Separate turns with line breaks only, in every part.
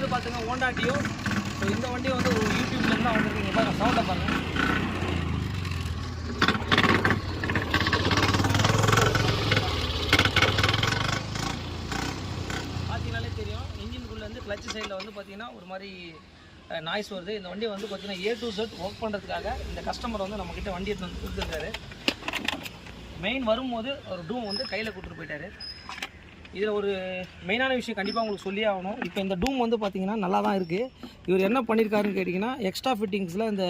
வந்து பார்த்துங்க Honda deo. So இந்த வண்டி வந்து ஒரு யூடியூப்லேருந்து தான் வந்துருக்கீங்க. பாருங்கள் சவுண்டை பாருங்கள். பார்த்தீங்கனாலே தெரியும் இன்ஜின்குள்ளே வந்து கிளச் சைடில் வந்து பார்த்தீங்கன்னா ஒரு மாதிரி நாய்ஸ் வருது. இந்த வண்டி வந்து பார்த்தீங்கன்னா A to Z ஒர்க் பண்ணுறதுக்காக இந்த கஸ்டமர் வந்து நம்மக்கிட்ட வண்டி எடுத்து வந்து கொடுத்துருக்காரு. மெயின் வரும்போது ஒரு டூம் வந்து கையில் கொடுத்துட்டு போயிட்டார். இதில் ஒரு மெயினான விஷயம் கண்டிப்பாக உங்களுக்கு சொல்லியே ஆகணும். இப்போ இந்த டூம் வந்து பார்த்திங்கன்னா நல்லா தான் இருக்குது. இவர் என்ன பண்ணியிருக்காருன்னு கேட்டிங்கன்னா எக்ஸ்ட்ரா ஃபிட்டிங்ஸில் இந்த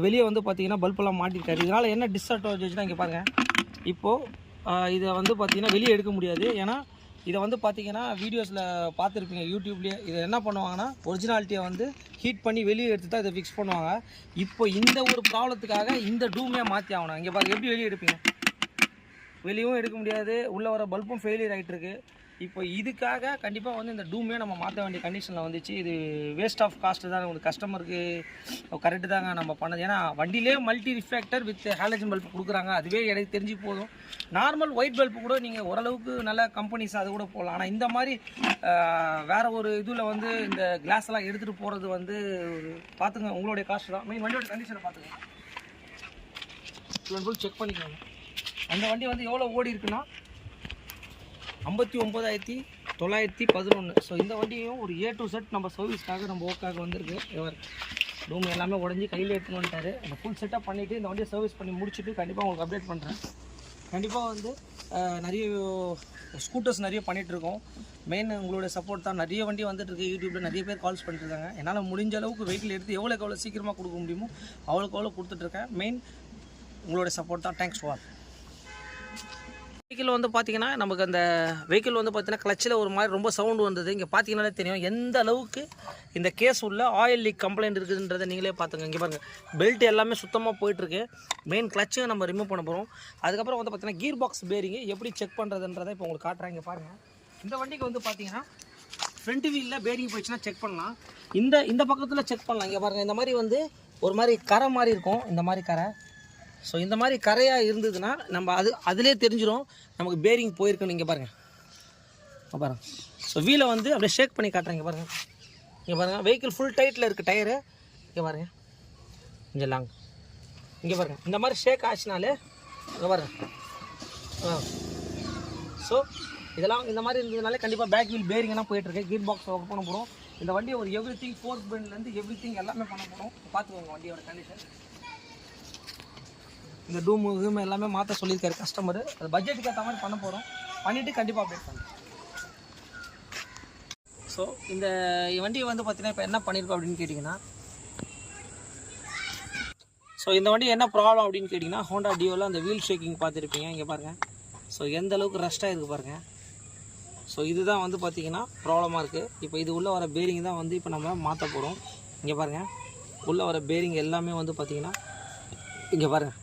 வெளியே வந்து பார்த்திங்கன்னா பல்பெல்லாம் மாட்டிருக்காரு. இதனால் என்ன டிஸ்அட்வான்டேஜ்னால் இங்கே பாருங்கள். இப்போது இதை வந்து பார்த்திங்கன்னா வெளியே எடுக்க முடியாது. ஏன்னா இதை வந்து பார்த்திங்கன்னா வீடியோஸில் பார்த்துருப்பீங்க யூடியூப்லேயே. இதை என்ன பண்ணுவாங்கன்னா ஒரிஜினாலிட்டியை வந்து ஹீட் பண்ணி வெளியே எடுத்து தான் இதை ஃபிக்ஸ் பண்ணுவாங்க. இப்போ இந்த ஒரு ப்ராப்ளத்துக்காக இந்த டூமே மாற்றி ஆகணும். இங்கே பாருங்கள் எப்படி வெளியே எடுப்பீங்க, வெளியும் எடுக்க முடியாது. உள்ளே வர பல்பும் ஃபெயிலியர் ஆகிட்டுருக்கு. இப்போ இதுக்காக கண்டிப்பாக வந்து இந்த டூமே நம்ம மாற்ற வேண்டிய கண்டிஷனில் வந்துச்சு. இது வேஸ்ட் ஆஃப் காஸ்ட்டு தான் உங்களுக்கு கஸ்டமருக்கு கரெக்டு தாங்க நம்ம பண்ணது. ஏன்னா வண்டியிலே multi reflector with halogen bulb கொடுக்குறாங்க. அதுவே எனக்கு தெரிஞ்சு போதும். நார்மல் ஒயிட் பல்ப்பு கூட நீங்கள் ஓரளவுக்கு நல்ல கம்பெனிஸ் அது கூட போகலாம். ஆனால் இந்த மாதிரி வேறு ஒரு இதில் வந்து இந்த கிளாஸ் எல்லாம் எடுத்துகிட்டு போகிறது வந்து பார்த்துங்க உங்களுடைய காஸ்ட் தான். மெயின் வண்டியோட கண்டிஷனை பார்த்துங்க, ஃபுல் செக் பண்ணிக்கோங்க. அந்த வண்டி வந்து எவ்வளோ ஓடி இருக்குன்னா 59,911. ஸோ இந்த வண்டியும் ஒரு A to Z நம்ம சர்வீஸ்க்காக நம்ம ஒர்க்காக வந்திருக்கு. இவர் ரூம் எல்லாமே உடஞ்சி கையில் எடுத்துன்னு வந்துட்டார். அந்த ஃபுல் செட்டப் பண்ணிவிட்டு இந்த வண்டியை சர்வீஸ் பண்ணி முடிச்சுட்டு கண்டிப்பாக உங்களுக்கு அப்டேட் பண்ணுறேன். கண்டிப்பாக வந்து நிறைய ஸ்கூட்டர்ஸ் நிறைய பண்ணிகிட்ருக்கோம். மெயின் உங்களுடைய சப்போர்ட் தான். நிறைய வண்டி வந்துட்டுருக்கு. யூடியூப்பில் நிறைய பேர் கால்ஸ் பண்ணிட்டுருக்காங்க. என்னால் முடிஞ்ச அளவுக்கு வெஹிக்கிள் எடுத்து எவ்வளோ சீக்கிரமாக கொடுக்க முடியுமோ அவ்வளோக்கு கொடுத்துட்ருக்கேன். மெயின் உங்களுடைய சப்போர்ட் தான். Thanks for. வெஹிக்கிள் வந்து பார்த்திங்கன்னா நமக்கு அந்த வெஹிக்கிள் வந்து பார்த்திங்கன்னா கிளச்சில் ஒரு மாதிரி ரொம்ப சவுண்டு வந்தது. இங்கே பார்த்தீங்கன்னாலே தெரியும் எந்த அளவுக்கு இந்த கேஸ் உள்ள ஆயில் லீக் கம்ப்ளைண்ட் இருக்குதுன்றதை நீங்களே பார்த்துங்க. இங்கே பாருங்கள் பெல்ட் எல்லாமே சுத்தமாக போயிட்டுருக்கு. மெயின் கிளச்சை நம்ம ரிமூவ் பண்ண போகிறோம். அதுக்கப்புறம் வந்து பார்த்திங்கன்னா கீர் பாக்ஸ் பேரிங்கு எப்படி செக் பண்ணுறதுன்றதை இப்போ உங்களுக்கு காட்டுறேன். இங்கே பாருங்கள். இந்த வண்டிக்கு வந்து பார்த்திங்கன்னா ஃப்ரண்ட் வீலில் பேரிங் போயிடுச்சுன்னா செக் பண்ணலாம். இந்த பக்கத்தில் செக் பண்ணலாம். இங்கே பாருங்கள் இந்த மாதிரி வந்து ஒரு மாதிரி கரை மாதிரி இருக்கும். இந்த மாதிரி கரை. ஸோ இந்த மாதிரி கரையாக இருந்ததுன்னா நம்ம அதிலே தெரிஞ்சிடும் நமக்கு பேரிங் போயிருக்குன்னு. இங்கே பாருங்கள் பாருங்கள். ஸோ வீலை வந்து அப்படியே ஷேக் பண்ணி காட்டுறேன். இங்கே பாருங்கள். இங்கே பாருங்கள் வெஹிக்கிள் ஃபுல் டைட்டில் இருக்குது டயரு. இங்கே பாருங்கள் கொஞ்சம் லாங். இங்கே பாருங்கள் இந்த மாதிரி ஷேக் ஆச்சுனாலே இங்கே பாருங்கள். ஸோ இதெல்லாம் இந்த மாதிரி இருந்ததுனாலே கண்டிப்பாக பேக் வீல் பேரிங்கெல்லாம் போயிட்டுருக்கு. கீர் பாக்ஸ் ஒர்க் பண்ண போகிறோம். இந்த வண்டியை ஒரு எவ்ரிதிங் ஃபோர்த் பெண்ட்லேருந்து எவ்ரிதிங் எல்லாமே பண்ண போகிறோம். பார்த்துக்கோங்க வண்டியோட கண்டிஷன். இந்த டூம் எல்லாமே மாற்ற சொல்லியிருக்காரு கஸ்டமரு. அது பட்ஜெட்டுக்கு ஏற்ற மாதிரி பண்ண போகிறோம். பண்ணிவிட்டு கண்டிப்பாக அப்டேட் பண்ணுறோம். ஸோ இந்த வண்டியை வந்து பார்த்திங்கன்னா இப்போ என்ன பண்ணியிருக்கோம் அப்படின்னு கேட்டிங்கன்னா, ஸோ இந்த வண்டி என்ன ப்ராப்ளம் அப்படின்னு கேட்டிங்கன்னா ஹோண்டா டியோவில் அந்த வீல் ஷேக்கிங் பார்த்துருப்பீங்க. இங்கே பாருங்கள். ஸோ எந்த அளவுக்கு ரஷ்டாக இருக்குது பாருங்கள். ஸோ இதுதான் வந்து பார்த்திங்கன்னா ப்ராப்ளமாக இருக்குது. இப்போ இது உள்ளே வர பேரிங் தான் வந்து இப்போ நம்ம மாற்ற போகிறோம். இங்கே பாருங்கள் உள்ளே வர பேரிங் எல்லாமே வந்து பார்த்திங்கன்னா இங்கே பாருங்கள்.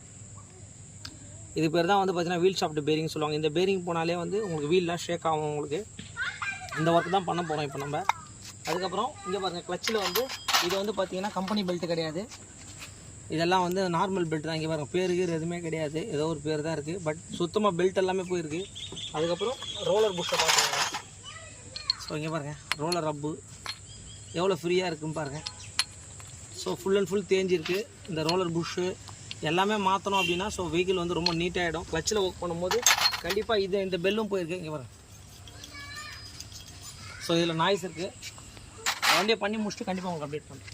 இது பேர் தான் வந்து பார்த்திங்கன்னா வீல் ஷாஃப்ட் பேரிங் சொல்லுவாங்க. இந்த பேரிங் போனாலே வந்து உங்களுக்கு வீல்லாம் ஷேக் ஆகும். உங்களுக்கு இந்த ஒர்க் தான் பண்ண போகிறோம் இப்போ நம்ம. அதுக்கப்புறம் இங்கே பாருங்கள் கிளச்சில் வந்து இது வந்து பார்த்திங்கன்னா கம்பெனி பெல்ட் கிடையாது. இதெல்லாம் வந்து நார்மல் பெல்ட் தான். இங்கே பாருங்கள் பேருக்கு எதுவுமே கிடையாது. ஏதோ ஒரு பேர் தான் இருக்குது. பட் சுத்தமாக பெல்ட் எல்லாமே போயிருக்கு. அதுக்கப்புறம் ரோலர் புஷ்ஷை பார்த்துக்கோங்க. ஸோ இங்கே பாருங்கள் ரோலர் ரப்பு எவ்வளோ ஃப்ரீயாக இருக்குன்னு பாருங்கள். ஸோ ஃபுல் அண்ட் ஃபுல் தேஞ்சிருக்கு. இந்த ரோலர் புஷ்ஷு எல்லாமே மாற்றணும் அப்படின்னா ஸோ வெஹிக்கிள் வந்து ரொம்ப நீட்டாகிடும். கிளச்சில் ஒர்க் பண்ணும்போது கண்டிப்பாக இந்த பெல்லும் போயிருக்கு. இங்கே பாருங்கள். ஸோ இதில் நாய்ஸ் இருக்குது. வண்டியை பண்ணி முடிச்சுட்டு கண்டிப்பாக உங்களுக்கு அப்டேட் பண்ணுறேன்.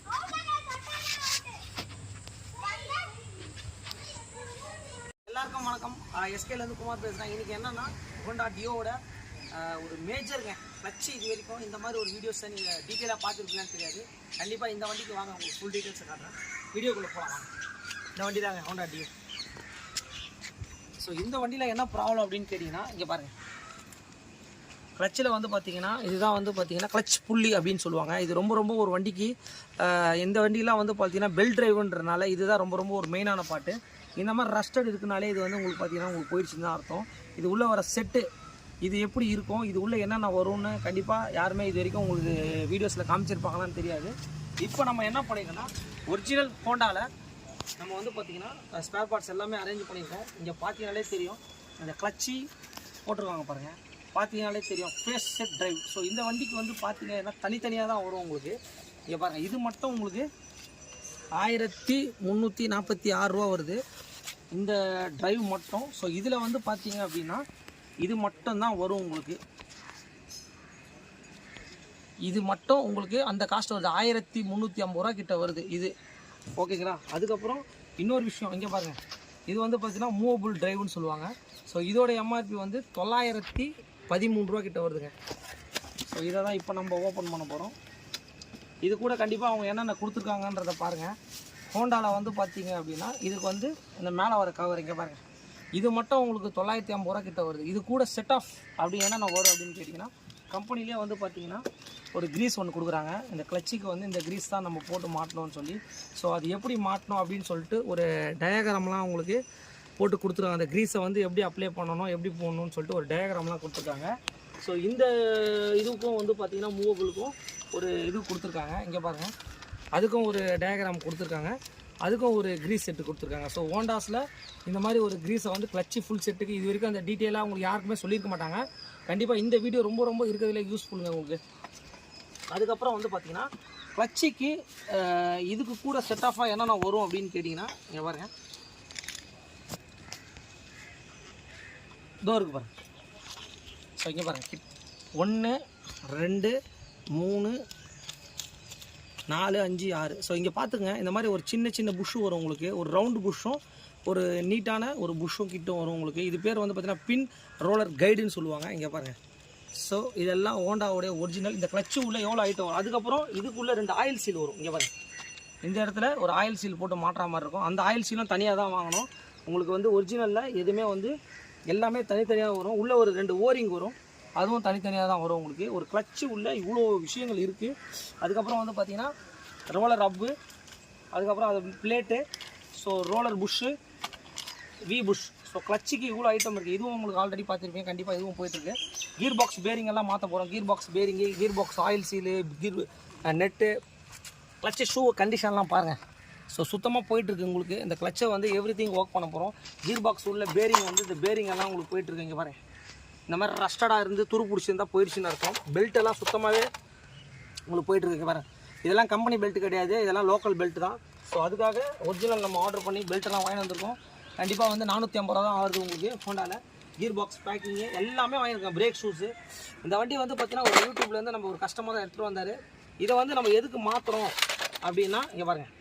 எல்லாருக்கும் வணக்கம். எஸ்கேலேருந்து குமார் பேசுகிறேன். இன்றைக்கி என்னென்னா ஹோண்டா டியோவோட ஒரு மேஜருங்க கிளச்சு. இது வரைக்கும் இந்த மாதிரி ஒரு வீடியோஸை நீங்கள் டீட்டெயிலாக பார்த்துருக்கீங்கன்னு தெரியாது. கண்டிப்பாக இந்த வண்டிக்கு வாங்க, உங்களுக்கு ஃபுல் டீட்டெயில்ஸை காட்டுறேன். வீடியோக்குள்ளே போகலாம் வாங்க. இந்த வண்டி தாங்க ஹோண்டா டியோ. ஸோ இந்த வண்டியில் என்ன ப்ராப்ளம் அப்படின்னு கேட்டிங்கன்னா இங்கே பாருங்கள். கிளச்சில் வந்து பார்த்திங்கன்னா இதுதான் வந்து பார்த்திங்கன்னா கிளச் புள்ளி அப்படின்னு சொல்லுவாங்க. இது ரொம்ப ஒரு வண்டிக்கு இந்த வண்டியெலாம் வந்து பார்த்திங்கன்னா பெல்ட் ட்ரைவுன்றதுனால இதுதான் ரொம்ப ஒரு மெயினான பாட்டு. இந்த மாதிரி ரஸ்டட் இருக்குனாலே இது வந்து உங்களுக்கு பார்த்திங்கன்னா உங்களுக்கு போயிடுச்சுன்னு தான் அர்த்தம். இது உள்ளே வர செட்டு இது எப்படி இருக்கும், இது உள்ளே என்னென்ன வரும்னு கண்டிப்பாக யாருமே இது வரைக்கும் உங்களுக்கு வீடியோஸில் காமிச்சிருப்பாங்களான்னு தெரியாது. இப்போ நம்ம என்ன பண்ணியிருக்கோன்னா ஒரிஜினல் ஹோண்டாவில் நம்ம வந்து பார்த்திங்கன்னா ஸ்பேர் பார்ட்ஸ் எல்லாமே அரேஞ்ச் பண்ணியிருக்கோம். இங்கே பார்த்தீங்கனாலே தெரியும் அந்த கிளச்சி போட்டிருக்காங்க பாருங்கள். பார்த்தீங்கனாலே தெரியும் ஃபேஸ் செட் டிரைவ். ஸோ இந்த வண்டிக்கு வந்து பார்த்தீங்கன்னா தனித்தனியாக தான் வரும் உங்களுக்கு. இங்கே பாருங்கள், இது மட்டும் உங்களுக்கு 1346 ரூபா வருது இந்த டிரைவ் மட்டும். ஸோ இதில் வந்து பார்த்தீங்க அப்படின்னா இது மட்டும்தான் வரும் உங்களுக்கு. இது மட்டும் உங்களுக்கு அந்த காஸ்ட் வருது 1350 ரூபா கிட்ட வருது இது. ஓகேங்களா? அதுக்கப்புறம் இன்னொரு விஷயம் இங்கே பாருங்கள், இது வந்து பார்த்தீங்கன்னா மூவபிள் டிரைவ்னு சொல்லுவாங்க. ஸோ இதோட எம்ஆர்பி வந்து 913 ரூபா கிட்ட வருதுங்க. ஸோ இதை தான் இப்போ நம்ம ஓப்பன் பண்ண போகிறோம். இது கூட கண்டிப்பாக அவங்க என்னென்ன கொடுத்துருக்காங்கன்றதை பாருங்கள். ஹோண்டாவில் வந்து பார்த்தீங்க அப்படின்னா இதுக்கு வந்து இந்த மேலே வர கவர் இங்கே பாருங்கள், இது மட்டும் உங்களுக்கு 950 ரூபா கிட்ட வருது. இது கூட செட் ஆஃப் அப்படி என்னென்ன வரும் அப்படின்னு கேட்டிங்கன்னா கம்பெனிலே வந்து பார்த்தீங்கன்னா ஒரு க்ரீஸ் ஒன்று கொடுக்குறாங்க. இந்த கிளச்சுக்கு வந்து இந்த க்ரீஸ் தான் நம்ம போட்டு மாட்டணும்னு சொல்லி. ஸோ அது எப்படி மாட்டணும் அப்படின்னு சொல்லிட்டு ஒரு டயக்ராம்லாம் உங்களுக்கு போட்டு கொடுத்துருக்காங்க. அந்த க்ரீஸை வந்து எப்படி அப்ளை பண்ணணும், எப்படி போடணும்னு சொல்லிட்டு ஒரு டயக்ராம்லாம் கொடுத்துருக்காங்க. ஸோ இந்த இதுக்கும் வந்து பார்த்திங்கன்னா மூவபிளுக்கும் ஒரு இது கொடுத்துருக்காங்க. இங்கே பாருங்கள், அதுக்கும் ஒரு டயக்ராம் கொடுத்துருக்காங்க, அதுக்கும் ஒரு க்ரீஸ் செட்டு கொடுத்துருக்காங்க. ஸோ ஹோண்டாஸில் இந்த மாதிரி ஒரு க்ரீஸை வந்து கிளச்சு ஃபுல் செட்டுக்கு இது வரைக்கும் அந்த டீட்டெயிலாக உங்களுக்கு யாருக்குமே சொல்லியிருக்க மாட்டாங்க. கண்டிப்பாக இந்த வீடியோ ரொம்ப இருக்கிறதுல யூஸ்ஃபுல்லுங்க உங்களுக்கு. அதுக்கப்புறம் வந்து பார்த்திங்கன்னா கிளச்சிக்கு இதுக்கு கூட செட் ஆஃபாக என்னென்ன வரும் அப்படின்னு கேட்டிங்கன்னா இங்கே பாருங்கள், இதோ இருக்குது பாருங்கள். ஸோ இங்கே பாருங்கள், 1 2 3 4 5 6. ஸோ இங்கே பார்த்துங்க, இந்த மாதிரி ஒரு சின்ன புஷ்ஷு வரும் உங்களுக்கு. ஒரு ரவுண்டு புஷ்ஷும் ஒரு நீட்டான ஒரு புஷ்ஷும் கிட்டும் வரும் உங்களுக்கு. இது பேர் வந்து பார்த்திங்கன்னா பின் ரோலர் கைடுன்னு சொல்லுவாங்க. இங்கே பாருங்கள். ஸோ இதெல்லாம் ஹோண்டாவோடைய ஒரிஜினல். இந்த கிளச்சு உள்ளே எவ்வளோ ஐட்டம் வரும். அதுக்கப்புறம் இதுக்குள்ளே 2 ஆயில் சீல் வரும். இங்கே பாருங்கள், இந்த இடத்துல ஒரு ஆயில் சீல் போட்டு மாட்டுற மாதிரி இருக்கும். அந்த ஆயில் சீலும் தனியாக தான் வாங்கணும். உங்களுக்கு வந்து ஒரிஜினலில் எதுவுமே வந்து எல்லாமே தனித்தனியாக வரும். உள்ளே ஒரு 2 ஓரிங் வரும், அதுவும் தனித்தனியாக தான் வரும் உங்களுக்கு. ஒரு கிளச்சு உள்ளே இவ்வளோ விஷயங்கள் இருக்குது. அதுக்கப்புறம் வந்து பார்த்திங்கன்னா ரோலர் ரப்பு, அதுக்கப்புறம் அது plate, so roller bush, V bush. So கிளச்சுக்கு இவ்வளோ ஐட்டம் இருக்குது. இதுவும் உங்களுக்கு ஆல்ரெடி பார்த்துருப்பீங்க. கண்டிப்பாக இதுவும் போயிட்டுருக்கு. கீர் பாக்ஸ் பேரிங் எல்லாம் மாற்ற போகிறோம். Gear box bearing, gear box oil seal, gear net, clutch shoe கண்டிஷன்லாம் பாருங்கள். ஸோ சுத்தமாக போயிட்டுருக்கு உங்களுக்கு. இந்த கிளச்சை வந்து எவ்ரிதிங் ஒர்க் பண்ண போகிறோம். கீர் பாக்ஸ் உள்ள பேரிங் வந்து இந்த பேரிங் எல்லாம் உங்களுக்கு போயிட்டுருக்கு. இங்கே பாருங்கள், இந்த மாதிரி ரஸ்டடாக இருந்து துரு பிடிச்சிருந்தால் போயிடுச்சுன்னு அர்த்தம். பெல்ட் எல்லாம் சுத்தமாகவே உங்களுக்கு போயிட்டுருக்கு பாருங்கள். இதெல்லாம் கம்பெனி பெல்ட் கிடையாது, இதெல்லாம் லோக்கல் பெல்ட் தான். ஸோ அதுக்காக ஒரிஜினல் நம்ம ஆர்டர் பண்ணி பெல்ட்டெல்லாம் வாங்கி வந்திருக்கோம். கண்டிப்பாக வந்து 450 ரூபா தான் ஆகுது உங்களுக்கு ஹோண்டாவில். கீர் பாக்ஸ் பேக்கிங்கு எல்லாமே வாங்கியிருக்கோம். Break shoes. இந்த வண்டி வந்து பார்த்திங்கன்னா ஒரு யூடியூப்லேருந்து நம்ம ஒரு கஸ்டமர் தான் எடுத்துகிட்டு வந்தார். இதை வந்து நம்ம எதுக்கு மாற்றுறோம் அப்படின்னா இங்கே பாருங்கள்.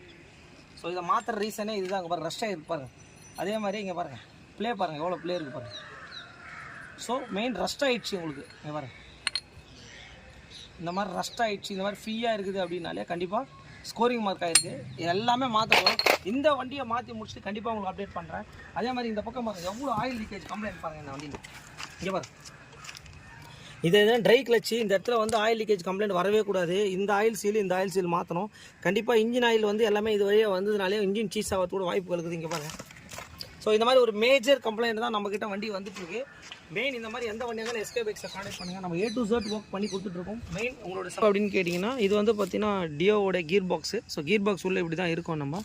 ஸோ இதை மாற்றுற ரீசனே இதுதான். இங்கே பாருங்கள், ரஷ்டாக இருக்கு பாருங்கள். அதே மாதிரி இங்கே பாருங்கள், ப்ளே பாருங்கள், எவ்வளோ ப்ளே இருக்குது பாருங்கள். ஸோ மெயின் ரஸ்ட் ஆகிடுச்சு உங்களுக்கு. இங்கே பாருங்கள், இந்த மாதிரி ரஸ்ட் ஆகிடுச்சு, இந்த மாதிரி ஃப்ரீயாக இருக்குது அப்படின்னாலே கண்டிப்பாக ஸ்கோரிங் மார்க் ஆகிருக்கு. இது எல்லாமே மாற்ற போகிறோம். இந்த வண்டியை மாற்றி முடிச்சுட்டு கண்டிப்பாக உங்களுக்கு அப்டேட் பண்ணுறேன். அதே மாதிரி இந்த பக்கம் பாருங்கள், எவ்வளோ ஆயில் லீக்கேஜ் கம்ப்ளைண்ட் பாருங்கள் இந்த வண்டியில். இங்கே பாருங்கள், இது எதுவும் ட்ரை கிளச்சு. இந்த இடத்துல வந்து ஆயில் லீக்கேஜ் கம்ப்ளைண்ட் வரவே கூடாது. இந்த ஆயில் சீல் மாற்றணும். கண்டிப்பாக இன்ஜின் ஆயில் வந்து எல்லாமே இது வழியாக வந்ததுனாலே இன்ஜின் சீஸ் ஆகிறதுக்கூட வாய்ப்பு இருக்குது. இங்கே பாருங்கள். ஸோ இந்த மாதிரி ஒரு மேஜர் கம்ப்ளைண்ட் தான் நம்மக்கிட்ட வண்டி வந்துட்டுருக்கு. மெயின் இந்த மாதிரி எந்த வண்டியாக இருந்தாலும் எஸ்கே பைக்ஸை கான்டெக்ட் பண்ணுங்கள். நம்ம A to Z ஒர்க் பண்ணி கொடுத்துட்ருக்கோம். மெயின் உங்களோட அப்படின்னு கேட்டிங்கன்னா இது வந்து பார்த்திங்கன்னா டியோவோட gear box. So gear box உள்ளே இப்படி தான் இருக்கும். நம்ம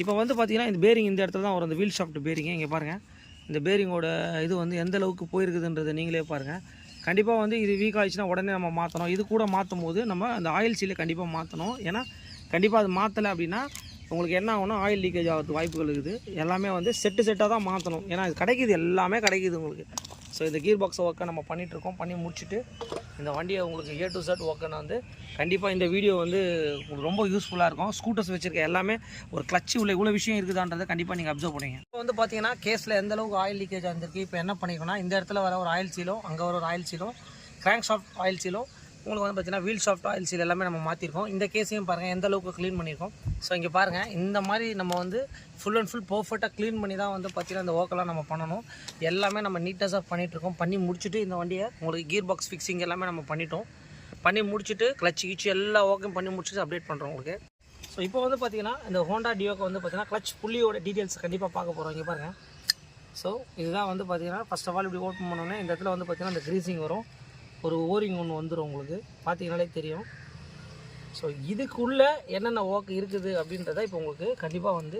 இப்போ வந்து பார்த்திங்கன்னா இந்த பேரிங் இந்த இடத்துல தான் வரும், இந்த வீல் ஷாஃப்ட் பேரிங்க. இங்கே பாருங்கள், இந்த பேரிங்கோட இது வந்து எந்த அளவுக்கு போயிருக்குதுன்றதை நீங்களே பாருங்கள். கண்டிப்பாக வந்து இது வீக் ஆகிடுச்சுன்னா உடனே நம்ம மாற்றணும். இது கூட மாற்றும் போது நம்ம அந்த ஆயில் சீலை கண்டிப்பாக மாற்றணும். ஏன்னா கண்டிப்பாக அது மாற்றலை அப்படின்னா உங்களுக்கு என்ன ஆகும்னா ஆயில் லீக்கேஜ் ஆகிறதுக்கு வாய்ப்புகள் இருக்குது. எல்லாமே வந்து செட்டாக தான் மாற்றணும். ஏன்னா இது கிடைக்கிது, எல்லாமே கிடைக்கிது உங்களுக்கு. ஸோ இந்த கீர் பாக்ஸ் ஒர்க்கை நம்ம பண்ணிகிட்ருக்கோம். பண்ணி முடிச்சுட்டு இந்த வண்டியை உங்களுக்கு A to Z ஒர்க்குன்னு வந்து கண்டிப்பாக இந்த வீடியோ வந்து ரொம்ப யூஸ்ஃபுல்லாக இருக்கும். ஸ்கூட்டர்ஸ் வச்சுருக்க எல்லாமே ஒரு கிளச்சு உள்ள இவ்வளோ விஷயம் இருக்குதான்றதை கண்டிப்பாக நீங்கள் அப்சர்வ் பண்ணுங்க. இப்போ வந்து பார்த்தீங்கன்னா கேஸில் எந்த அளவுக்கு ஆயில் லீக்கேஜ் இருந்திருக்கு. இப்போ என்ன பண்ணிக்கணும்னா இந்த இடத்துல வர ஒரு ஆயில் சீலும், அங்கே வர ஒரு ஆயில் சீலும், கிராங்க் ஷாஃப்ட் ஆயில் சீலும், உங்களுக்கு வந்து பார்த்தீங்கன்னா வீல் ஷாஃப்ட் ஆயில் சீல் எல்லாமே நம்ம மாற்றிருக்கோம். இந்த கேஸையும் பாருங்கள் எந்த அளவுக்கு க்ளீன் பண்ணியிருக்கோம். ஸோ இங்கே பாருங்கள், இந்த மாதிரி நம்ம வந்து ஃபுல் அண்ட் ஃபுல் பர்ஃபெக்டாக க்ளீன் பண்ணி தான் வந்து பார்த்தீங்கன்னா இந்த ஒர்க்கெல்லாம் நம்ம பண்ணணும். எல்லாமே நம்ம நீட்டாக பண்ணிகிட்ருக்கோம். பண்ணி முடிச்சுட்டு இந்த வண்டியை உங்களுக்கு கீர் பாக்ஸ் ஃபிக்ஸிங் எல்லாமே நம்ம பண்ணிட்டோம். பண்ணி முடிச்சுட்டு கிளச் கிச்சு எல்லா ஒர்க்கும் பண்ணி முடிச்சுட்டு அப்டேட் பண்ணுறோம் உங்களுக்கு. ஸோ இப்போ வந்து பார்த்தீங்கன்னா இந்த ஹோண்டா டியோக்கு வந்து பார்த்தீங்கன்னா கிளச் புள்ளியோட டீட்டெயில்ஸ் கண்டிப்பாக பார்க்க போகிறோம். இங்கே பாருங்கள். ஸோ இதுதான் வந்து பார்த்தீங்கன்னா ஃபஸ்ட் ஆஃப் ஆல் இப்படி ஓப்பன் பண்ணோன்னே இந்த இடத்துல வந்து பார்த்தீங்கன்னா இந்த க்ரீசிங் வரும், ஒரு ஓரிங் ஒன்று வந்துடும் உங்களுக்கு, பார்த்தீங்கனாலே தெரியும். ஸோ இதுக்குள்ளே என்னென்ன ஒர்க் இருக்குது அப்படின்றத இப்போ உங்களுக்கு கண்டிப்பாக வந்து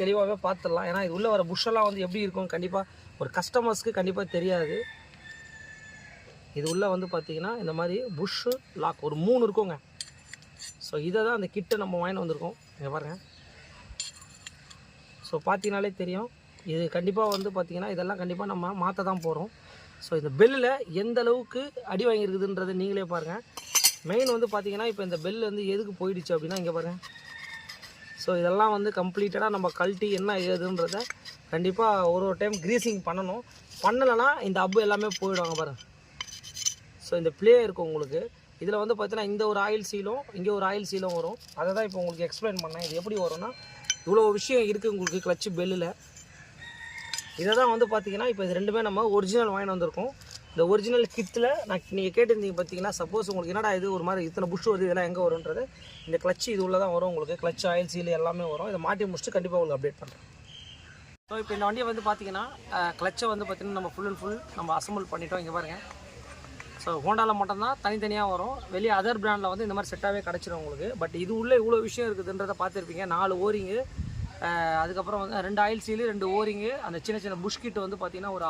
தெளிவாகவே பார்த்துடலாம். ஏன்னா இது உள்ளே வர புஷ்ஷெல்லாம் வந்து எப்படி இருக்கும் கண்டிப்பாக ஒரு கஸ்டமர்ஸ்க்கு கண்டிப்பாக தெரியாது. இது உள்ளே வந்து பார்த்திங்கன்னா இந்த மாதிரி புஷ்ஷு லாக் ஒரு 3 இருக்குங்க. ஸோ இதை தான் அந்த கிட்டை நம்ம வாங்கிட்டு வந்திருக்கோம். இங்கே பாருங்கள். ஸோ பார்த்தீங்கனாலே தெரியும். இது கண்டிப்பாக வந்து பார்த்திங்கன்னா இதெல்லாம் கண்டிப்பாக நம்ம மாற்ற தான் போகிறோம். ஸோ இந்த பெல்லில் எந்த அளவுக்கு அடி வாங்கியிருக்குதுன்றதை நீங்களே பாருங்கள். மெயின் வந்து பார்த்திங்கன்னா இப்போ இந்த பெல் வந்து எதுக்கு போயிடுச்சு அப்படின்னா இங்கே பாருங்கள். ஸோ இதெல்லாம் வந்து கம்ப்ளீட்டடாக நம்ம கழட்டி என்ன ஏதுன்றதை கண்டிப்பாக ஒரு டைம் க்ரீஸிங் பண்ணணும். பண்ணலைன்னா இந்த அப்பு எல்லாமே போயிடுவாங்க பாருங்கள். ஸோ இந்த ப்ளே இருக்கும் உங்களுக்கு. இதில் வந்து பார்த்தீங்கன்னா இந்த ஒரு ஆயில் சீலும் இங்கே ஒரு ஆயில் சீலும் வரும். அதை தான் இப்போ உங்களுக்கு எக்ஸ்பிளைன் பண்ணேன். இது எப்படி வரும்னா இவ்வளோ விஷயம் இருக்குது உங்களுக்கு கிளச்சு பெல்லில். இதை தான் வந்து பார்த்திங்கன்னா இப்போ இது ரெண்டுமே நம்ம ஒரிஜினல் வாங்கிட்டு வந்திருக்கோம். இந்த ஒரிஜினல் கிட்டில் நீங்கள் கேட்டிருந்தீங்க பார்த்தீங்கன்னா, சப்போஸ் உங்களுக்கு என்னடா இது ஒரு மாதிரி இத்தனை புஷ் வருது இதெல்லாம் எங்கே வரும்ன்றது இந்த கிளச்சு இது உள்ள தான் வரும் உங்களுக்கு. கிளச் ஆயில் சீல் எல்லாமே வரும். இதை மாட்டி முடிச்சுட்டு கண்டிப்பாக உங்களுக்கு அப்டேட் பண்ணுறேன். ஸோ இப்போ இந்த வண்டியை வந்து பார்த்திங்கன்னா கிளச்சை வந்து பார்த்திங்கன்னா நம்ம ஃபுல் அண்ட் ஃபுல் நம்ம அசம்பிள் பண்ணிட்டோம். இங்கே பாருங்கள். ஸோ ஹோண்டாவில் மட்டும்தான் தனித்தனியாக வரும். வெளியே அதர் பிராண்டில் வந்து இந்த மாதிரி செட்டாகவே கிடச்சிடும் உங்களுக்கு. பட் இது உள்ளே இவ்வளோ விஷயம் இருக்குதுன்றதை பார்த்துருப்பீங்க. 4 ஓரிங்கு, அதுக்கப்புறம் வந்து 2 ஆயில் சீலு, 2 ஓரிங்கு, அந்த சின்ன சின்ன புஷ் கிட்டு வந்து பார்த்திங்கன்னா ஒரு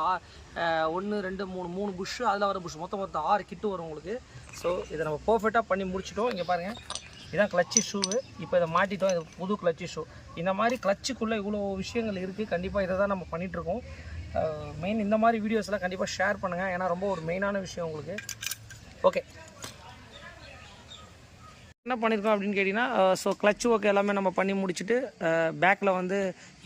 1 2 3 புஷ்ஷு, அதில் வர புஷ் மொத்தம் 6 கிட்டு வரும் உங்களுக்கு. ஸோ இதை நம்ம பர்ஃபெக்டாக பண்ணி முடிச்சிட்டோம். இங்கே பாருங்கள். இதான் கிளச்சு ஷூவு. இப்போ இதை மாட்டிட்டோம். இது புது கிளச்சு ஷூ. இந்த மாதிரி கிளச்சுக்குள்ளே இவ்வளோ விஷயங்கள் இருக்குது. கண்டிப்பாக இதை தான் நம்ம பண்ணிகிட்ருக்கோம். மெயின் இந்த மாதிரி வீடியோஸ்லாம் கண்டிப்பாக ஷேர் பண்ணுங்கள். ஏன்னா ரொம்ப ஒரு மெயினான விஷயம் உங்களுக்கு. ஓகே, என்ன பண்ணியிருக்கோம் அப்படின்னு கேட்டிங்கன்னா, ஸோ கிளச் ஒர்க் எல்லாமே நம்ம பண்ணி முடிச்சுட்டு பேக்கில் வந்து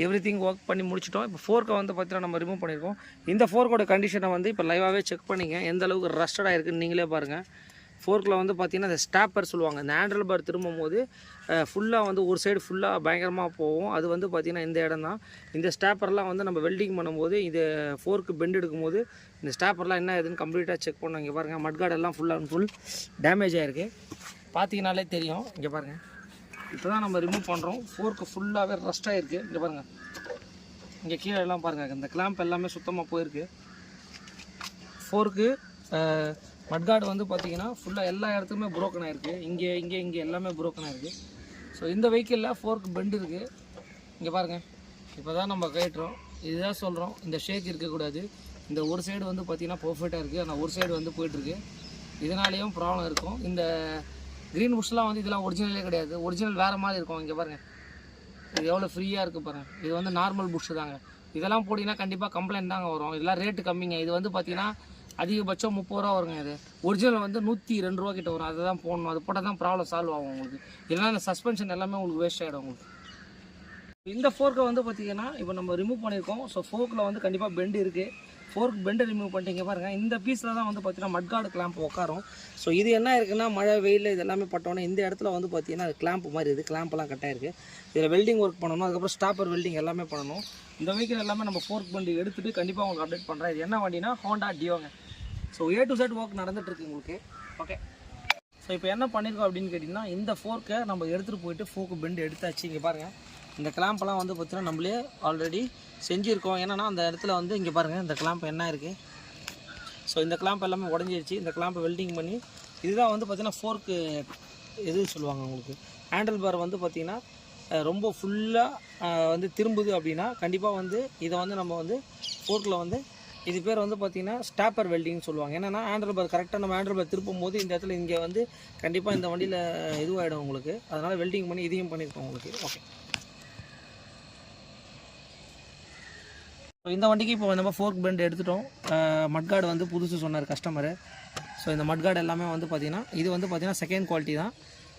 எவ்ரிதிங் ஒர்க் பண்ணி முடிச்சிட்டோம். இப்போ ஃபோர்க்கை வந்து பார்த்தீங்கன்னா நம்ம ரிமூவ் பண்ணியிருக்கோம். இந்த ஃபோர்க்கோட கண்டிஷனை வந்து இப்போ லைவாகவே செக் பண்ணிங்க. எந்த அளவுக்கு ரஸ்டடாக இருக்குதுன்னு நீங்களே பாருங்கள். ஃபோர்க்கில் வந்து பார்த்திங்கன்னா இந்த ஸ்டாப்பர் சொல்லுவாங்க. இந்த ஹேண்டில் பார் திரும்பும் போது ஃபுல்லாக வந்து ஒரு சைடு ஃபுல்லாக பயங்கரமாக போகும். அது வந்து பார்த்திங்கன்னா இந்த இடம் தான். இந்த ஸ்டாப்பர்லாம் வந்து நம்ம வெல்டிங் பண்ணும்போது இது ஃபோர்க்கு பெண்ட் எடுக்கும்போது இந்த ஸ்டாப்பர்லாம் என்ன ஏதுன்னு கம்ப்ளீட்டாக செக் பண்ணோம். இங்கே பாருங்கள். மட்கார்டெல்லாம் ஃபுல் அண்ட் ஃபுல் டேமேஜ் ஆகிருக்கு. பார்த்தீங்கனாலே தெரியும். இங்கே பாருங்கள். இப்போ தான் நம்ம ரிமூவ் பண்ணுறோம். ஃபோர்க்கு ஃபுல்லாகவே ரஸ்ட் ஆகிருக்கு. இங்கே பாருங்கள். இங்கே கீழே எல்லாம் பாருங்கள். இந்த கிளாம்ப் எல்லாமே சுத்தமாக போயிருக்கு. ஃபோர்க்கு மட்கார்டு வந்து பார்த்திங்கன்னா ஃபுல்லாக எல்லா இடத்துக்குமே புரோக்கன் ஆகிருக்கு. இங்கே எல்லாமே புரோக்கன் ஆகிருக்கு. ஸோ இந்த வெஹிக்கிளில் ஃபோர்க்கு பெண்டு இருக்குது. இங்கே பாருங்கள். இப்போ தான் நம்ம கேட்டுறோம். இதுதான் சொல்கிறோம், இந்த ஷேக் இருக்கக்கூடாது. இந்த ஒரு சைடு வந்து பார்த்திங்கன்னா பர்ஃபெக்டாக இருக்குது. ஆனால் ஒரு சைடு வந்து போய்ட்டுருக்கு. இதனாலேயும் ப்ராப்ளம் இருக்கும். இந்த க்ரீன் புஷ்லாம் வந்து இதெல்லாம் ஒரிஜினலே கிடையாது. ஒரிஜினல் வேறு மாதிரி இருக்கும். இங்கே பாருங்கள். இது எவ்வளோ ஃப்ரீயாக இருக்குது பாருங்கள். இது வந்து நார்மல் புஷ் தாங்க. இதெல்லாம் போட்டிங்கன்னா கண்டிப்பாக கம்ப்ளைண்ட் தாங்க வரும். இதெல்லாம் ரேட்டு கம்மிங்க. இது வந்து பார்த்திங்கன்னா அதிகபட்சம் 30 ரூபா வருங்க. இது ஒரிஜினல் வந்து 102 ரூபா கிட்ட வரும். அதை தான் போடணும். அது போட்டால் தான் ப்ராப்ளம் சால்வ் ஆகும் உங்களுக்கு. இல்லைனா இந்த சஸ்பென்ஷன் எல்லாமே உங்களுக்கு வேஸ்ட் ஆகிடும் உங்களுக்கு. இந்த ஃபோர்க்கை வந்து பார்த்திங்கன்னா இப்போ நம்ம ரிமூவ் பண்ணியிருக்கோம். ஸோ ஃபோர்க்கில் வந்து கண்டிப்பாக பெண்டு இருக்குது. ஃபோர்க் பெண்டை ரிமூவ் பண்ணிட்டீங்க பாருங்கள். இந்த பீஸில் தான் வந்து பார்த்திங்கன்னா மட்கார்டு கிளாம்ப் உட்காரும். ஸோ இது என்ன இருக்குன்னா மழை வெயில் இது எல்லாமே பட்டோன்னே இந்த இடத்துல வந்து பார்த்திங்கன்னா அது கிளாம்ப் மாதிரி இருக்குது. கிளாம்ப்லாம் கட்டாயிருக்கு. இதில் வெல்டிங் ஒர்க் பண்ணணும். அதுக்கப்புறம் ஸ்டாப்பர் வெல்டிங் எல்லாமே பண்ணணும். இந்த வெஹிக்கிள் எல்லாமே நம்ம ஃபோர்க் வண்டி எடுத்துகிட்டு கண்டிப்பாக உங்களுக்கு அப்டேட் பண்ணுறேன். இது என்ன வண்டினா ஹோண்டா டியோங்க. So A to Z work நடந்துகிட்ருக்கு உங்களுக்கு. ஓகே, ஸோ இப்போ என்ன பண்ணியிருக்கோம் அப்படின்னு கேட்டிங்கன்னா, இந்த ஃபோர்க்கை நம்ம எடுத்துகிட்டு போயிட்டு ஃபோர்க்கு பெண்டு எடுத்தாச்சு. இங்கே பாருங்கள். இந்த கிளாம்பெல்லாம் வந்து பார்த்திங்கன்னா நம்மளே ஆல்ரெடி செஞ்சுருக்கோம். ஏன்னா அந்த இடத்துல வந்து இங்கே பாருங்கள் இந்த கிளாம்ப் என்ன இருக்குது. ஸோ இந்த கிளாம்ப் எல்லாமே உடஞ்சிருச்சு. இந்த கிளாம்பை வெல்டிங் பண்ணி இதுதான் வந்து பார்த்திங்கன்னா ஃபோர்க்கு எது சொல்லுவாங்க உங்களுக்கு. ஹேண்டில் பார் வந்து பார்த்திங்கன்னா ரொம்ப ஃபுல்லாக வந்து திரும்புது அப்படின்னா கண்டிப்பாக வந்து இதை வந்து நம்ம வந்து ஃபோர்க்கில் வந்து இது பேர் வந்து பார்த்திங்கன்னா ஸ்டாப்பர் வெல்டிங்னு சொல்லுவாங்க. என்னென்னா ஹேண்டில் பார் கரெக்டாக நம்ம ஹேண்டில் பார் திருப்பும் போது இந்த இடத்துல இங்கே வந்து கண்டிப்பாக இந்த வண்டியில் இதுவாகிடும் உங்களுக்கு. அதனால் வெல்டிங் பண்ணி இதையும் பண்ணியிருக்கோம் உங்களுக்கு. ஓகே, ஸோ இந்த வண்டிக்கு இப்போ நம்ம ஃபோர்க் பெண்ட் எடுத்துட்டோம். மட்கார்டு வந்து புதுசு சொன்னார் கஸ்டமரு. ஸோ இந்த மட்கார்டு எல்லாமே வந்து பார்த்திங்கன்னா இது வந்து பார்த்திங்கன்னா செகண்ட் குவாலிட்டி தான்.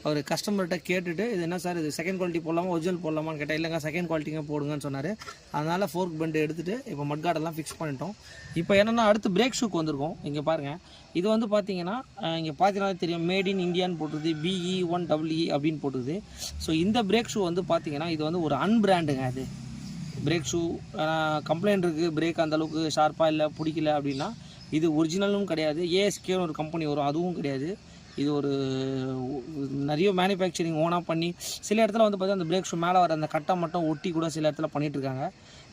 அவர் கஸ்டமர்கிட்ட கேட்டுட்டு இது என்ன சார் இது செகண்ட் குவாலிட்டி போடலாமா ஒரிஜினல் போடலாமான்னு கேட்டால் இல்லைங்க செகண்ட் குவாலிட்டிங்க போடுங்கன்னு சொன்னார். அதனால் ஃபோர்க் பெண்டு எடுத்துகிட்டு இப்போ மட்கார்டெல்லாம் ஃபிக்ஸ் பண்ணிட்டோம். இப்போ என்னென்னா அடுத்து பிரேக் ஷூக்கு வந்திருக்கோம். இங்கே பாருங்கள். இது வந்து பார்த்திங்கன்னா இங்கே பார்த்தீங்கன்னா தெரியும் மேட் இன் இந்தியான்னு போட்டுருது. BE1EE அப்படின்னு போட்டுருது. ஸோ இந்த பிரேக் ஷூ வந்து பார்த்திங்கன்னா இது வந்து ஒரு அன்பிராண்டுங்க. அது பிரேக் ஷூ கம்ப்ளைண்ட் இருக்குது. பிரேக் அந்தளவுக்கு ஷார்ப்பாக இல்லை பிடிக்கல அப்படின்னா இது ஒரிஜினலும் கிடையாது. ASKன்னு ஒரு கம்பெனி வரும், அதுவும் கிடையாது. இது ஒரு நிறைய மேனுஃபேக்சரிங் ஓனாக பண்ணி சில இடத்துல வந்து பார்த்தீங்கன்னா அந்த பிரேக் ஷூ மேலே வர அந்த கட்டை மட்டும் ஒட்டி கூட சில இடத்துல பண்ணிகிட்ருக்காங்க.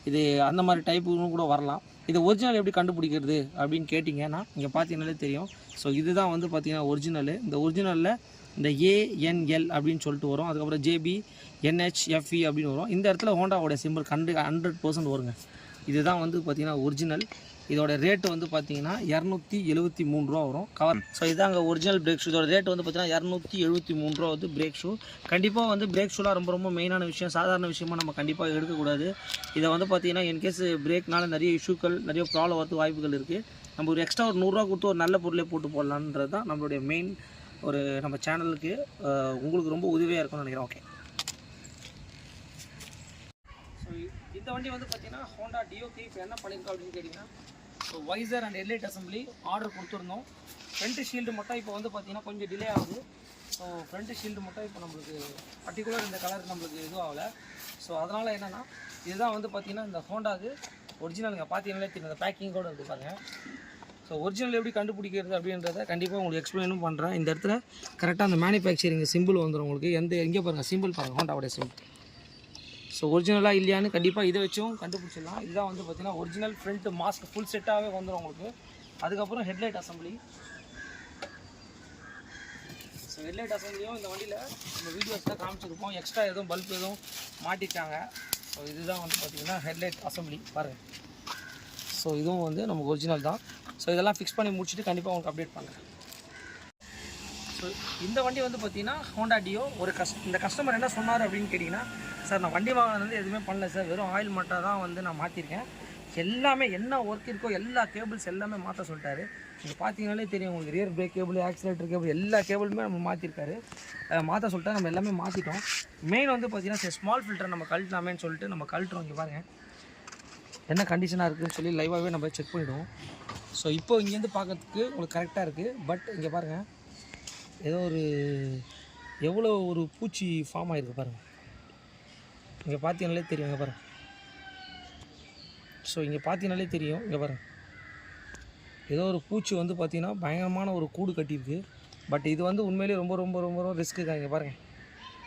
இது அந்த மாதிரி டைப்புன்னு கூட வரலாம். இது ஒரிஜினல் எப்படி கண்டுபிடிக்கிறது அப்படின்னு கேட்டிங்கன்னா இங்கே பார்த்தீங்கன்னாலே தெரியும். ஸோ இதுதான் வந்து பார்த்திங்கன்னா ஒரிஜினல். இந்த ஒரிஜினலில் இந்த ANL அப்படின்னு சொல்லிட்டு வரும். அதுக்கப்புறம் JB NHFE அப்படின்னு வரும். இந்த இடத்துல ஹோண்டாவோட சிம்பிள் 100% வருங்க. இதுதான் வந்து பார்த்திங்கன்னா ஒரிஜினல். இதோட ரேட்டு வந்து பார்த்தீங்கன்னா 273 ரூபா வரும் கவர். ஸோ இதாங்க ஒரிஜினல் பிரேக் ஷூ. இதோட ரேட்டு வந்து பார்த்தீங்கன்னா 273 ரூபா வந்து பிரேக் ஷூ. கண்டிப்பாக வந்து பிரேக் ஷூலாம் ரொம்ப ரொம்ப மெயினான விஷயம், சாதாரண விஷயமா நம்ம கண்டிப்பாக எடுக்கக்கூடாது. இதை வந்து பார்த்தீங்கன்னா இன்கேஸ் பிரேக்னால நிறைய இஷ்யூக்கள் நிறைய ப்ராப்ளம் வரது வாய்ப்புகள் இருக்குது. நம்ம ஒரு எக்ஸ்ட்ரா ஒரு 100 ரூபா கொடுத்து ஒரு நல்ல பொருளே போட்டு போடலான்றது தான் நம்மளுடைய மெயின் ஒரு நம்ம சேனலுக்கு உங்களுக்கு ரொம்ப உதவியாக இருக்கும்னு நினைக்கிறேன். ஓகே, ஸோ இந்த வண்டி வந்து பார்த்தீங்கன்னா ஹோண்டா டியோக்கு இப்போ என்ன பண்ணியிருக்கோம் அப்படின்னு கேட்டிங்கன்னா, so visor and headlight assembly order கொடுத்துருந்தோம். ஃப்ரண்ட் ஷீல்டு மட்டும் இப்போ வந்து பார்த்தீங்கன்னா கொஞ்சம் டிலே ஆகுது. ஸோ ஃப்ரண்ட் ஷீல்டு மட்டும் இப்போ நம்மளுக்கு பர்டிகுலர் இந்த கலர் நம்மளுக்கு இதுவும் ஆகலை. ஸோ அதனால் என்னென்னா இதுதான் வந்து பார்த்திங்கன்னா இந்த ஹோண்டாவுக்கு ஒரிஜினலுங்க. பார்த்தீங்கன்னாலே தெரியும், இந்த பேக்கிங்கோடு இருக்குது பாருங்கள். ஸோ ஒரிஜினல் எப்படி கண்டுபிடிக்கிறது அப்படின்றத கண்டிப்பாக உங்களுக்கு எக்ஸ்பிளைனும் பண்ணுறேன். இந்த இடத்துல கரெக்டாக அந்த மேனுஃபேக்சரிங் சிம்பிள் வந்துடும் உங்களுக்கு. எங்கே பாருங்கள் சிம்பிள் பாருங்கள், ஹோண்டாவோட சிம்பிள். ஸோ ஒரிஜினலாக இல்லையான்னு கண்டிப்பாக இதை வச்சும் கண்டுபிடிச்சிடலாம். இதுதான் வந்து பார்த்திங்கன்னா ஒரிஜினல் ஃப்ரண்ட் மாஸ்க் ஃபுல் செட்டாகவே வந்துடும் உங்களுக்கு. அதுக்கப்புறம் ஹெட்லைட் அசம்பிளி. ஸோ ஹெட்லைட் அசம்பிளியும் இந்த வண்டியில் நம்ம வீடியோஸில் காமிச்சிருப்போம். எக்ஸ்ட்ரா எதுவும் பல்ப் எதுவும் மாட்டிட்டாங்க. ஸோ இதுதான் வந்து பார்த்திங்கன்னா ஹெட்லைட் அசம்பிளி பாருங்கள். ஸோ இதுவும் வந்து நமக்கு ஒரிஜினல் தான். ஸோ இதெல்லாம் ஃபிக்ஸ் பண்ணி முடிச்சுட்டு கண்டிப்பாக உங்களுக்கு அப்டேட் பண்ணுறேன். ஸோ இந்த வண்டி வந்து பார்த்திங்கன்னா ஹோண்டா டியோ. இந்த கஸ்டமர் என்ன சொன்னார் அப்படின்னு கேட்டிங்கன்னா, சார் நான் வண்டி வாங்கினது எதுவுமே பண்ணல சார், வெறும் ஆயில் மட்டும் தான் வந்து நான் மாற்றிருக்கேன். எல்லாமே என்ன ஒர்க் இருக்கோ எல்லா கேபிள்ஸ் எல்லாமே மாற்ற சொல்லிட்டாரு. நீங்கள் பார்த்தீங்கன்னாலே தெரியும் உங்களுக்கு, rear break cable, oscillator cable எல்லா கேபிளுமே நம்ம மாற்றிருக்காரு. மாற்ற சொல்லிட்டா நம்ம எல்லாமே மாற்றிட்டோம். மெயின் வந்து பார்த்திங்கன்னா சரி ஸ்மால் ஃபில்டர் நம்ம கழட்டலாமேன்னு சொல்லிட்டு நம்ம கழட்டுறோம். இங்கே பாருங்கள் என்ன கண்டிஷனாக இருக்குதுன்னு சொல்லி லைவாகவே நம்ம செக் பண்ணிவிடுவோம். ஸோ இப்போ இங்கேருந்து பார்க்கறதுக்கு உங்களுக்கு கரெக்டாக இருக்குது. பட் இங்கே பாருங்கள் ஏதோ எவ்வளோ ஒரு பூச்சி ஃபார்ம் ஆகிருக்கு பாருங்கள். இங்கே பார்த்தீங்கனாலே தெரியும், இங்கே பாருங்கள். ஸோ இங்கே பார்த்தீங்கனாலே தெரியும், இங்கே பாருங்கள் ஏதோ ஒரு பூச்சி வந்து பார்த்திங்கன்னா பயங்கரமான ஒரு கூடு கட்டியிருக்கு. பட் இது வந்து உண்மையிலேயே ரொம்ப ரொம்ப ரொம்ப ரொம்ப ரிஸ்க்கு தான். இங்கே பாருங்கள்,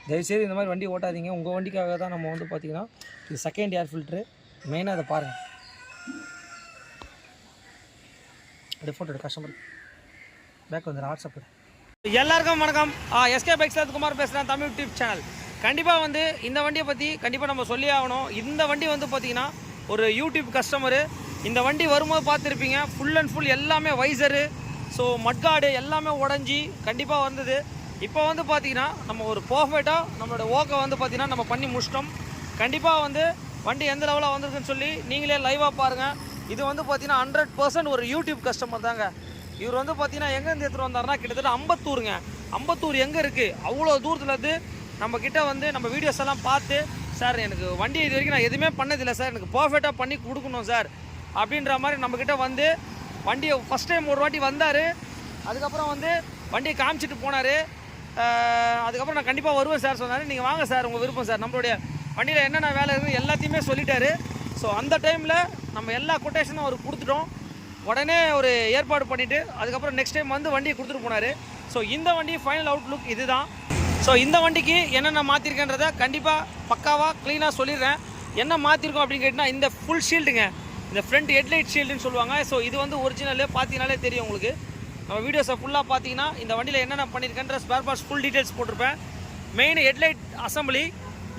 தயவுசெய்து இந்த மாதிரி வண்டி ஓட்டாதீங்க. உங்கள் வண்டிக்காக தான் நம்ம வந்து பார்த்திங்கன்னா இது செகண்ட் ஏர் ஃபில்ட்ரு மெயினாக அதை பாருங்கள். அப்படியே ஃபோட்டோ எடு, கஸ்டமர் பேக் வந்து வாட்ஸ்அப்பில். எல்லாருக்கும் வணக்கம். எஸ்கே பைக்ஸ் குமார் பேசுகிறேன், தமிழ் யூடியூப் சேனல். கண்டிப்பாக வந்து இந்த வண்டியை பற்றி கண்டிப்பாக நம்ம சொல்லி ஆகணும். இந்த வண்டி வந்து பார்த்திங்கன்னா ஒரு யூடியூப் கஸ்டமரு இந்த வண்டி வரும்போது பார்த்துருப்பீங்க. ஃபுல் அண்ட் ஃபுல் எல்லாமே வைசரு, ஸோ மட்கார்டு எல்லாமே உடஞ்சி கண்டிப்பாக வந்தது. இப்போ வந்து பார்த்திங்கன்னா நம்ம ஒரு பர்ஃபெக்டாக நம்மளோட ஓக்கை வந்து பார்த்திங்கன்னா நம்ம பண்ணி முடிச்சிட்டோம். கண்டிப்பாக வந்து வண்டி எந்த லெவலில் வந்திருக்குன்னு சொல்லி நீங்களே லைவாக பாருங்கள். இது வந்து பார்த்திங்கன்னா 100% ஒரு யூடியூப் கஸ்டமர் தாங்க. இவர் வந்து பார்த்தீங்கன்னா எங்கேருந்து எடுத்துகிட்டு வந்தாருன்னா கிட்டத்தட்ட அம்பத்தூருங்க. அம்பத்தூர் எங்கே இருக்குது, அவ்வளோ தூரத்துலேருந்து நம்மக்கிட்ட வந்து நம்ம வீடியோஸ் எல்லாம் பார்த்து, சார் எனக்கு வண்டி இது வரைக்கும் நான் எதுவுமே பண்ணதில்லை சார், எனக்கு பர்ஃபெக்டாக பண்ணி கொடுக்கணும் சார் அப்படின்ற மாதிரி நம்மக்கிட்ட வந்து வண்டியை ஃபஸ்ட் டைம் ஒரு வாட்டி வந்தார். அதுக்கப்புறம் வந்து வண்டியை காமிச்சிட்டு போனார். அதுக்கப்புறம் நான் கண்டிப்பாக வருவேன் சார் சொன்னார். நீங்கள் வாங்க சார், உங்கள் விருப்பம் சார், நம்மளுடைய வண்டியில் என்னென்ன வேலை இருக்குது எல்லாத்தையுமே சொல்லிட்டாரு. ஸோ அந்த டைமில் நம்ம எல்லா கொட்டேஷனும் அவருக்கு கொடுத்துட்டோம். உடனே ஒரு ஏற்பாடு பண்ணிவிட்டு அதுக்கப்புறம் நெக்ஸ்ட் டைம் வந்து வண்டியை கொடுத்துட்டு போனார். ஸோ இந்த வண்டி ஃபைனல் அவுட்லுக் இது தான். ஸோ இந்த வண்டிக்கு என்னென்ன மாற்றிருக்கேன்றதை கண்டிப்பாக பக்காவாக க்ளீனாக சொல்லிடுறேன். என்ன மாற்றிருக்கோம் அப்படின்னு கேட்டிங்கன்னா, இந்த ஃபுல் ஷீல்டுங்க, இந்த ஃப்ரண்ட் ஹெட்லைட் ஷீல்டுன்னு சொல்லுவாங்க. ஸோ இது வந்து ஒரிஜினல் பார்த்தீங்கனாலே தெரியும் உங்களுக்கு. நம்ம வீடியோஸை ஃபுல்லாக பார்த்தீங்கன்னா இந்த வண்டியில் என்னென்ன பண்ணியிருக்கேன்ற ஸ்பேர் பார்ட்ஸ் ஃபுல் டீட்டெயில்ஸ் போட்டிருப்பேன். மெயின் ஹெட்லைட் அசம்பிளி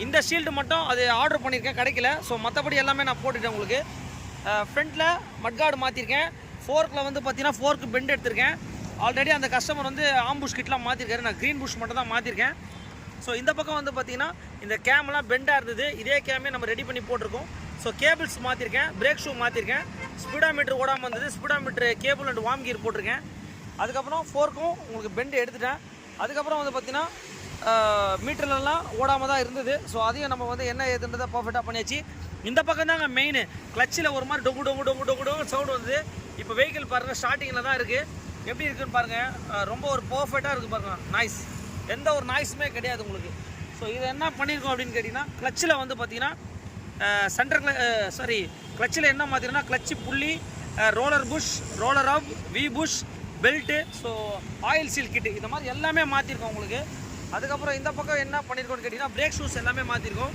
இந்த ஷீல்டு மட்டும் அது ஆர்டர் பண்ணியிருக்கேன், கிடைக்கல. ஸோ மற்றபடி எல்லாமே நான் போட்டுட்டேன் உங்களுக்கு. ஃப்ரண்ட்டில் மட்கார்டு மாற்றிருக்கேன். ஃபோர்க்கில் வந்து பார்த்தீங்கன்னா ஃபோர்க்கு பெண்ட் எடுத்திருக்கேன். ஆல்ரெடி அந்த கஸ்டமர் வந்து ஆம்புஷ் கிட்லாம் மாற்றிருக்காரு, நான் க்ரீன் புஷ் மட்டும் தான் மாற்றிருக்கேன். ஸோ இந்த பக்கம் வந்து பார்த்தீங்கன்னா இந்த கேம்லாம் பெண்டாக இருந்தது, இதே கேமே நம்ம ரெடி பண்ணி போட்டிருக்கோம். ஸோ கேபிள்ஸ் மாற்றிருக்கேன், பிரேக் ஷூ மாற்றிருக்கேன், ஸ்பீடாமீட்டர் ஓடாமல் வந்தது, speedometer cable and worm gear போட்டிருக்கேன். அதுக்கப்புறம் ஃபோர்க்கும் உங்களுக்கு பெண்டு எடுத்துட்டேன். அதுக்கப்புறம் வந்து பார்த்தீங்கன்னா மீட்டர்லாம் ஓடாமல் தான் இருந்தது. ஸோ அதையும் நம்ம வந்து என்ன ஏதுன்றதை பர்ஃபெக்டாக பண்ணியாச்சு. இந்த பக்கம் தாங்க மெயின். கிளச்சில் ஒரு மாதிரி டொங்கு டொங்கு டொங்கு டொங்கு டொங்கு சவுண்டு வந்து இப்போ வெஹிக்கிள் பாருங்கள் ஸ்டார்டிங்கில் தான் இருக்குது. எப்படி இருக்குதுன்னு பாருங்கள், ரொம்ப ஒரு பர்ஃபெக்டாக இருக்குது பாருங்கள். நாய்ஸ், எந்த ஒரு நாய்ஸுமே கிடையாது உங்களுக்கு. ஸோ இதை என்ன பண்ணியிருக்கோம் அப்படின்னு கேட்டிங்கன்னா, கிளச்சில் வந்து பார்த்தீங்கன்னா கிளச்சில் என்ன மாற்றினா clutch pulley, roller bush, roller ஆப், V bush, belt, so oil seal kit, இந்த மாதிரி எல்லாமே மாற்றிருக்கோம் உங்களுக்கு. அதுக்கப்புறம் இந்த பக்கம் என்ன பண்ணியிருக்கோன்னு கேட்டிங்கன்னா, பிரேக் ஷூஸ் எல்லாமே மாற்றிருக்கோம்.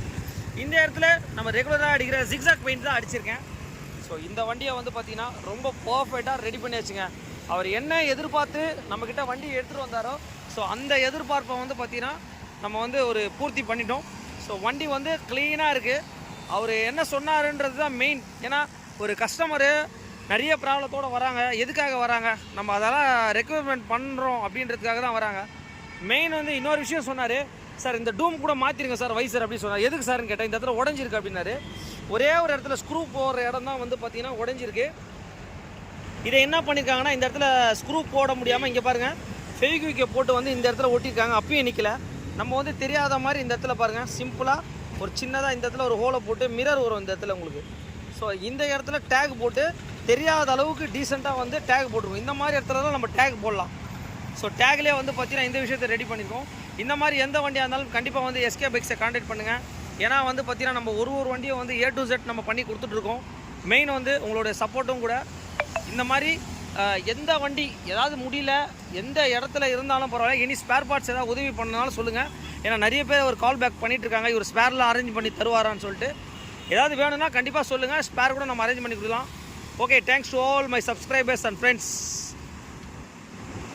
இந்த இடத்துல நம்ம ரெகுலராக அடிக்கிற ஜிக்ஸாக் பெயிண்ட் தான் அடிச்சிருக்கேன். ஸோ இந்த வண்டியை வந்து பார்த்திங்கன்னா ரொம்ப பர்ஃபெக்டாக ரெடி பண்ணி வச்சுங்க. அவர் என்ன எதிர்பார்த்து நம்மக்கிட்ட வண்டி எடுத்துகிட்டு வந்தாரோ, ஸோ அந்த எதிர்பார்ப்பை வந்து பார்த்திங்கன்னா நம்ம வந்து ஒரு பூர்த்தி பண்ணிட்டோம். ஸோ வண்டி வந்து க்ளீனாக இருக்குது. அவர் என்ன சொன்னாருன்றது தான் மெயின். ஏன்னா ஒரு கஸ்டமரு நிறைய ப்ராப்ளத்தோடு வராங்க. எதுக்காக வராங்க, நம்ம அதெல்லாம் ரெக்யர்மெண்ட் பண்ணுறோம் அப்படின்றதுக்காக தான் வராங்க. மெயின் வந்து இன்னொரு விஷயம் சொன்னார், சார் இந்த டூம் கூட மாற்றிருங்க சார் வைசர் அப்படின்னு சொன்னார். எதுக்கு சார்னு கேட்டேன். இந்த இடத்துல உடஞ்சிருக்கு அப்படின்னாரு. ஒரே ஒரு இடத்துல ஸ்க்ரூ போடுற இடம் தான் வந்து பார்த்திங்கன்னா உடஞ்சிருக்கு. இதை என்ன பண்ணியிருக்காங்கன்னா, இந்த இடத்துல ஸ்க்ரூ போட முடியாமல் இங்கே பாருங்கள் ஃபெவிக்விக்கை போட்டு வந்து இந்த இடத்துல ஒட்டியிருக்காங்க. அப்பயும் நிற்கல. நம்ம வந்து தெரியாத மாதிரி இந்த இடத்துல பாருங்கள் சிம்பிளாக ஒரு சின்னதாக இந்த இடத்துல ஒரு ஹோலை போட்டு மிரர் வரும் இந்த இடத்துல உங்களுக்கு. ஸோ இந்த இடத்துல டேக் போட்டு தெரியாத அளவுக்கு டீசெண்டாக வந்து டேக் போட்டுருவோம். இந்த மாதிரி இடத்துல தான் நம்ம டேக் போடலாம். ஸோ டேக்லேயே வந்து பார்த்தீங்கன்னா இந்த விஷயத்தை ரெடி பண்ணியிருக்கோம். இந்த மாதிரி எந்த வண்டியாக இருந்தாலும் கண்டிப்பாக வந்து எஸ்கே பைக்ஸை கான்டாக்ட் பண்ணுங்கள். ஏன்னா வந்து பார்த்தீங்கன்னா நம்ம ஒரு வண்டியை வந்து A to Z நம்ம பண்ணி கொடுத்துட்ருக்கோம். மெயின் வந்து உங்களுடைய சப்போர்ட்டும் கூட. இந்த மாதிரி எந்த வண்டி ஏதாவது முடியல எந்த இடத்துல இருந்தாலும் பரவாயில்ல, எனி ஸ்பேர் பார்ட்ஸ் ஏதாவது உதவி பண்ணனாலும் சொல்லுங்கள். ஏன்னா நிறைய பேர் ஒரு கால் பேக் பண்ணிகிட்டு இருக்காங்க, இவர் ஸ்பேர்லாம் அரேஞ்ச் பண்ணி தருவாரான்னு சொல்லிட்டு. ஏதாவது வேணும்னா கண்டிப்பாக சொல்லுங்கள், ஸ்பேர் கூட நம்ம அரேஞ்ச் பண்ணி கொடுக்கலாம். Okay, thanks to all my subscribers and friends.